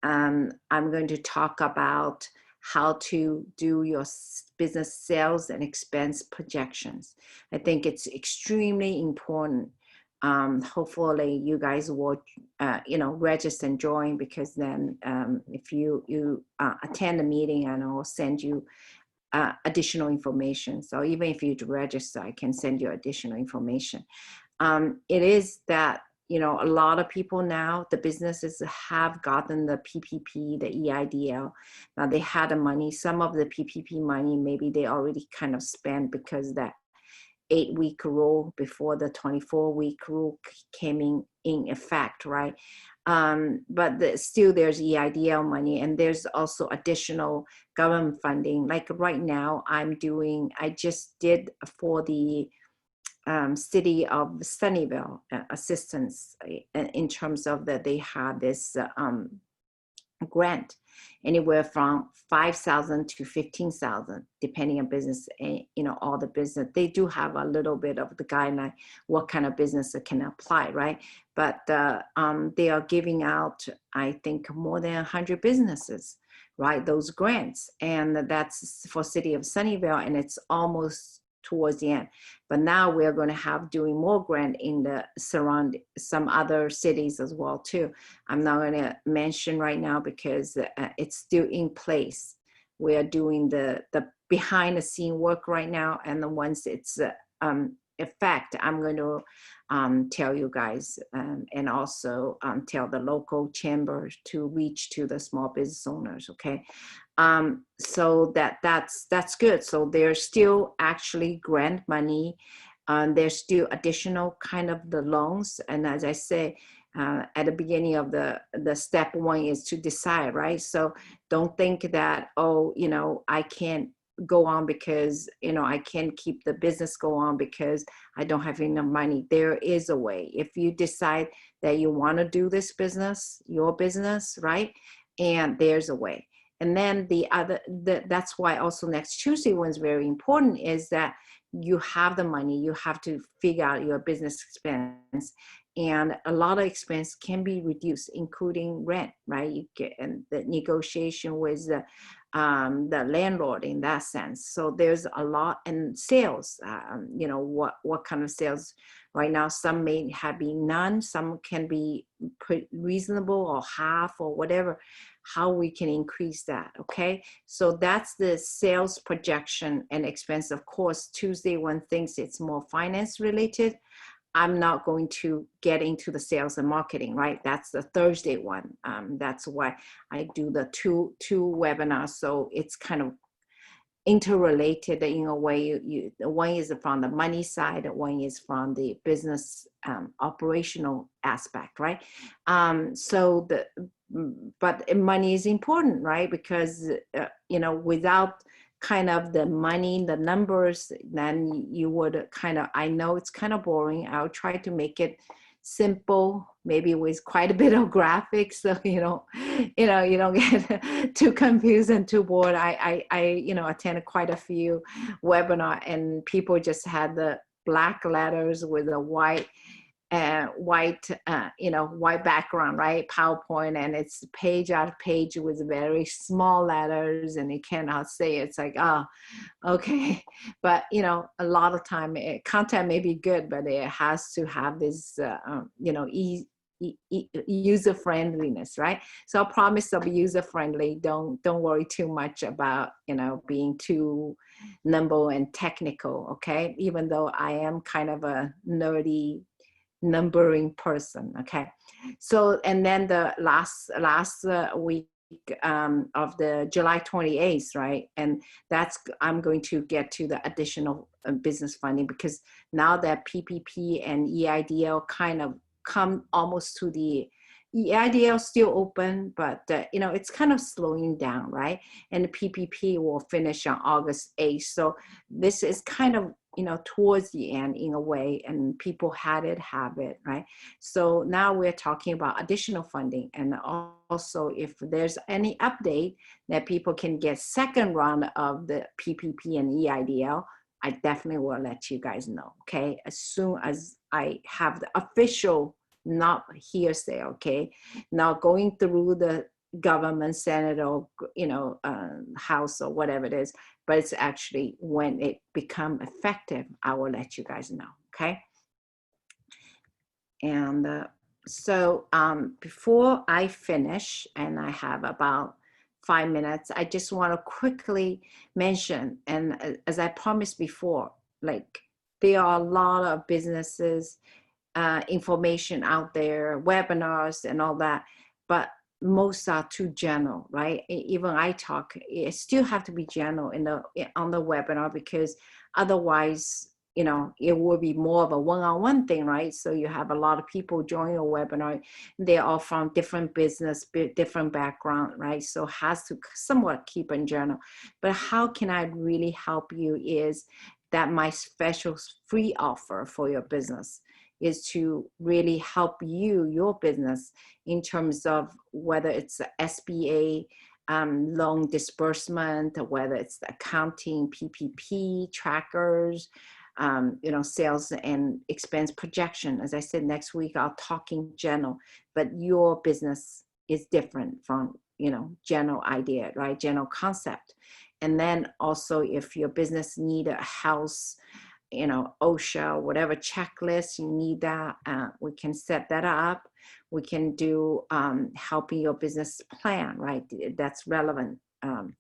I'm going to talk about how to do your business sales and expense projections. I think it's extremely important. Hopefully you guys will, register and join, because then if you attend the meeting, and I'll send you additional information. So even if you register, I can send you additional information. It is that, a lot of people now, the businesses have gotten the PPP, the EIDL. Now they had the money, some of the PPP money, maybe they already kind of spent because that 8-week rule before the 24-week rule came in effect, right? But still there's EIDL money, and there's also additional government funding. Like right now, I just did for the city of Sunnyvale assistance in terms of that they had this grant anywhere from 5,000 to 15,000, depending on business. All the business, they do have a little bit of the guideline what kind of business can apply, right? But they are giving out, I think, more than 100 businesses, right, those grants, and that's for city of Sunnyvale, and it's almost towards the end. But now we're going to have doing more grant in the some other cities as well too. I'm not going to mention right now because it's still in place. We are doing the behind the scene work right now, and then once it's effect, I'm going to tell you guys, and also tell the local chambers to reach to the small business owners. Okay. So that's good. So there's still actually grant money. There's still additional kind of the loans. And as I say, at the beginning of the step one is to decide, right? So don't think that, oh, I can't go on because, I can't keep the business go on because I don't have enough money. There is a way. If you decide that you want to do this business, your business, right? And there's a way. And then that's why also next Tuesday one's very important, is that you have the money, you have to figure out your business expense. And a lot of expense can be reduced, including rent, right? You get, and the negotiation with the landlord in that sense. So there's a lot, and sales, what kind of sales right now, some may have been none, some can be reasonable or half or whatever, how we can increase that. Okay. So that's the sales projection and expense. Of course, Tuesday one thinks it's more finance related. I'm not going to get into the sales and marketing, right? That's the Thursday one. That's why I do the two webinars. So it's kind of interrelated in a way. One is from the money side, one is from the business operational aspect, right? But money is important, right? Because without kind of the money, the numbers, then you would I know it's kind of boring. I'll try to make it simple, maybe with quite a bit of graphics, so you don't get too confused and too bored. I attended quite a few webinar, and people just had the black letters with a white background, right? PowerPoint, and it's page out of page with very small letters, and you cannot say it. It's like, oh, okay. But a lot of time content may be good, but it has to have this user friendliness, right? So I promise I'll be user friendly. Don't worry too much about being too nimble and technical. Okay, even though I am kind of a nerdy numbering person. Okay. So, and then the last week of the July 28th, right? And I'm going to get to the additional business funding, because now that PPP and EIDL kind of come almost to the EIDL still open, but it's kind of slowing down, right? And the PPP will finish on August 8th. So this is kind of towards the end in a way, and people have it, right? So now we're talking about additional funding, and also if there's any update that people can get second round of the PPP and EIDL, I definitely will let you guys know. Okay, as soon as I have the official, not hearsay. Okay, now going through the government, Senate, or House, or whatever it is, but it's actually when it become effective, I will let you guys know. Okay. And so before I finish, and I have about 5 minutes, I just want to quickly mention, and as I promised before, like there are a lot of businesses, information out there, webinars and all that, but most are too general, right? Even I talk, it still have to be general on the webinar, because otherwise, you know, it will be more of a one-on-one thing, right? So you have a lot of people join your webinar. They're all from different business, different background, right? So has to somewhat keep in journal. But how can I really help you is that my special free offer for your business is to really help you, your business, in terms of whether it's the SBA loan disbursement, or whether it's the accounting, PPP trackers, you know, sales and expense projection. As I said, next week I'll talk in general, but your business is different from, you know, general idea, right? General concept. And then also if your business need a house, you know, OSHA, whatever checklist you need, that we can set that up. We can do helping your business plan, right? That's relevant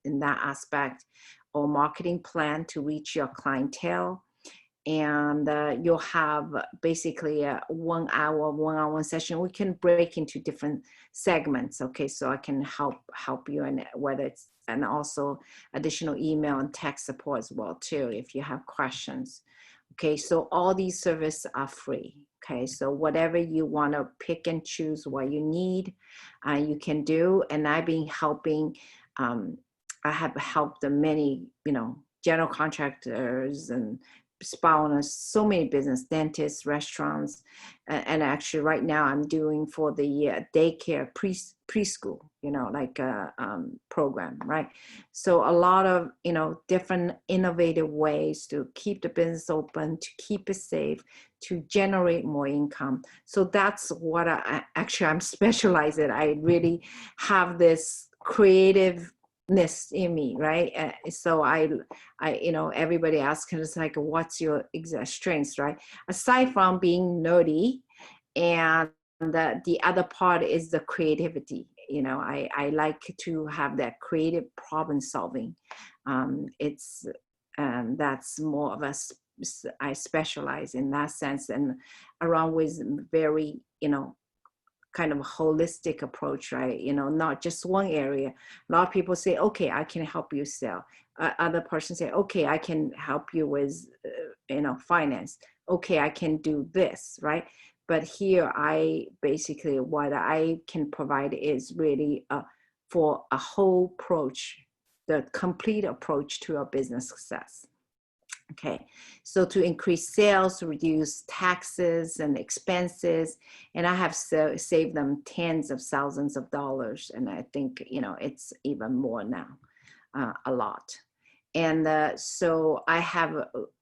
in that aspect, or marketing plan to reach your clientele. And you'll have basically a 1 hour one-on-one session. We can break into different segments, okay? So I can help you, and whether it's, and also additional email and text support as well too, if you have questions. Okay, so all these services are free. Okay, so whatever you want to pick and choose what you need, you can do. And I've been helping, I have helped many, you know, general contractors and spa owners, so many business, dentists, restaurants, and actually right now I'm doing for the daycare preschool, you know, like a program, right? So a lot of, you know, different innovative ways to keep the business open, to keep it safe, to generate more income. So that's what I'm specialized in. I really have this creative in me, right? So I, you know, everybody asks, it's like, what's your exact strengths, right? Aside from being nerdy, and the other part is the creativity. You know, I like to have that creative problem solving. It's that's more of a, I specialize in that sense, and around with very, you know, kind of a holistic approach, right? You know, not just one area. A lot of people say, okay, I can help you sell. Other person say, okay, I can help you with, you know, finance. Okay, I can do this, right? But here I basically, what I can provide is really for a whole approach, the complete approach to a business success. Okay, so to increase sales, reduce taxes and expenses, and I have saved them tens of thousands of dollars, and I think, you know, it's even more now, a lot. And so I have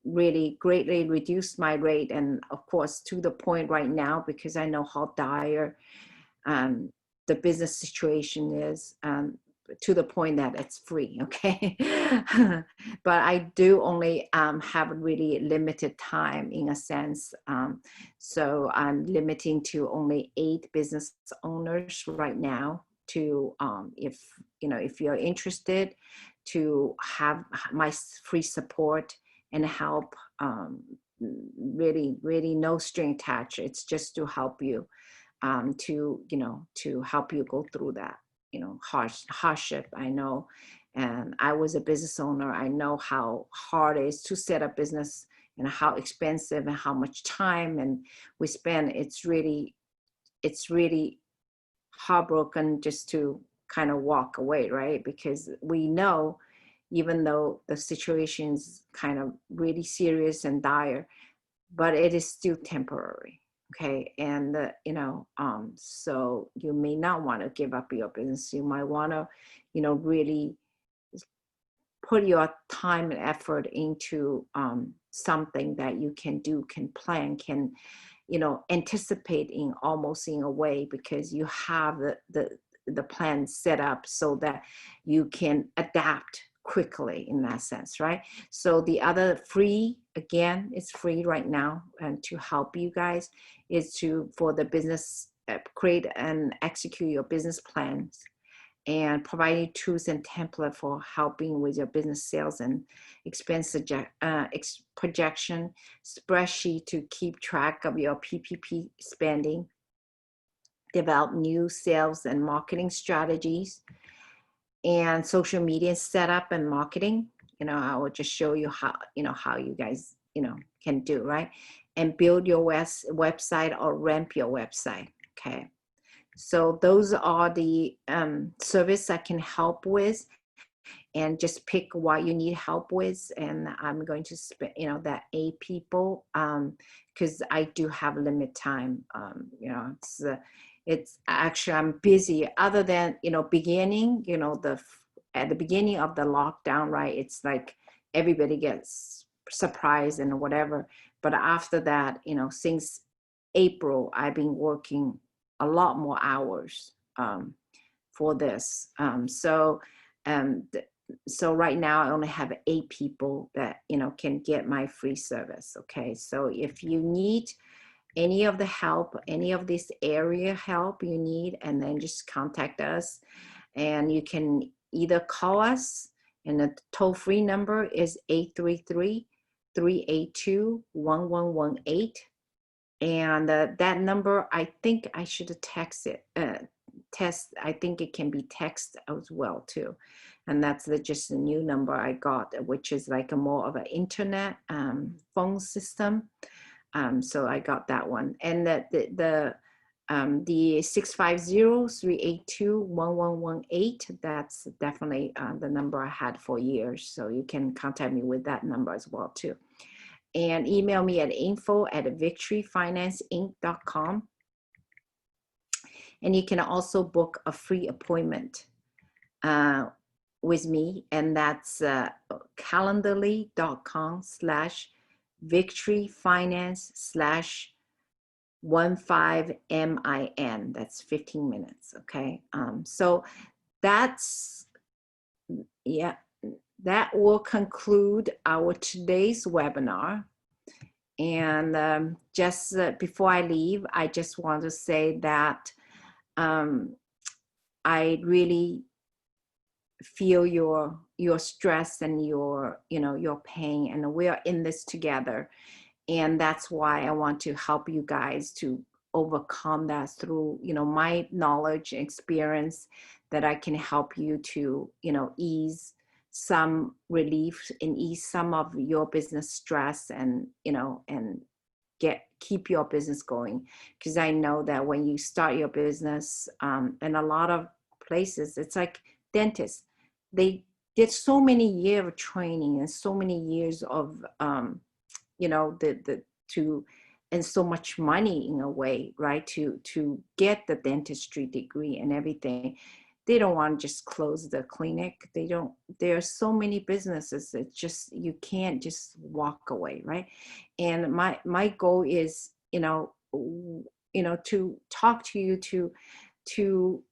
really greatly reduced my rate, and of course to the point right now, because I know how dire the business situation is, to the point that it's free, okay? But I do only have really limited time in a sense. So I'm limiting to only 8 business owners right now to, if, you know, if you're interested to have my free support and help, really no string attached. It's just to help you, to, you know, to help you go through that, you know, hardship. I know, and I was a business owner. I know how hard it is to set up business, and how expensive and how much time and we spend. It's really heartbroken just to kind of walk away, right? Because we know, even though the situation's kind of really serious and dire, but it is still temporary. Okay, and you know, so you may not want to give up your business. You might want to, you know, really put your time and effort into something that you can do, can plan, can, you know, anticipate in almost in a way, because you have the plan set up so that you can adapt quickly in that sense, right? So the other free, again, it's free right now, and to help you guys is to, for the business, create and execute your business plans, and providing tools and template for helping with your business sales and expense projection, spreadsheet to keep track of your PPP spending, develop new sales and marketing strategies, and social media setup and marketing. You know, I will just show you how, you know, how you guys, can do, right? And build your website or ramp your website. Okay. So those are the service I can help with, and just pick what you need help with. And I'm going to spend, that 8 people, because I do have limit time. It's actually, I'm busy other than, beginning, at the beginning of the lockdown, right? It's like everybody gets surprised and whatever. But after that, since April, I've been working a lot more hours for this. So right now I only have 8 people that, can get my free service. Okay. So if you need any of the help, any of this area help you need, and then just contact us. And you can either call us, and the toll-free number is 833-382-1118. And that number, I think I should text it. I think it can be text as well too. And that's just a new number I got, which is like a more of an internet phone system. So I got that one. And the 650-382-1118, that's definitely the number I had for years. So you can contact me with that number as well too. And email me at info@victoryfinanceinc.com. And you can also book a free appointment with me, and that's calendly.com/victoryfinance/15min. That's 15 minutes. Okay. So that's, yeah, that will conclude our today's webinar. And just before I leave, I just want to say that I really feel your stress and your pain, and we are in this together. And that's why I want to help you guys to overcome that through, my knowledge and experience, that I can help you to, ease some relief and ease some of your business stress, and, and keep your business going. Because I know that when you start your business, in a lot of places, it's like dentists, they did so many years of training and so many years of, and so much money in a way, right? To get the dentistry degree and everything. They don't want to just close the clinic. There are so many businesses that just, you can't just walk away, right? And my goal is, to talk to you, to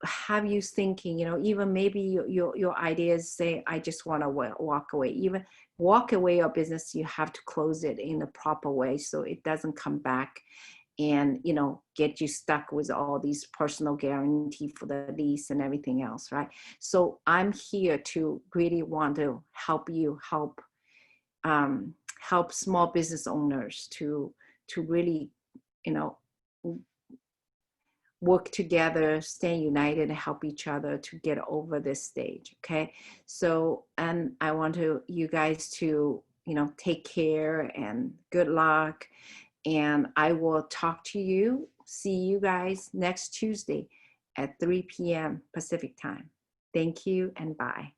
have you thinking, even maybe your ideas say, I just want to walk away. Even walk away your business, you have to close it in the proper way so it doesn't come back and, get you stuck with all these personal guarantee for the lease and everything else, right? So I'm here to really want to help you, help small business owners to really, work together, stay united, and help each other to get over this stage. Okay. So, and I want you guys to, take care and good luck. And I will talk to you, see you guys next Tuesday at 3 p.m. Pacific time. Thank you and bye.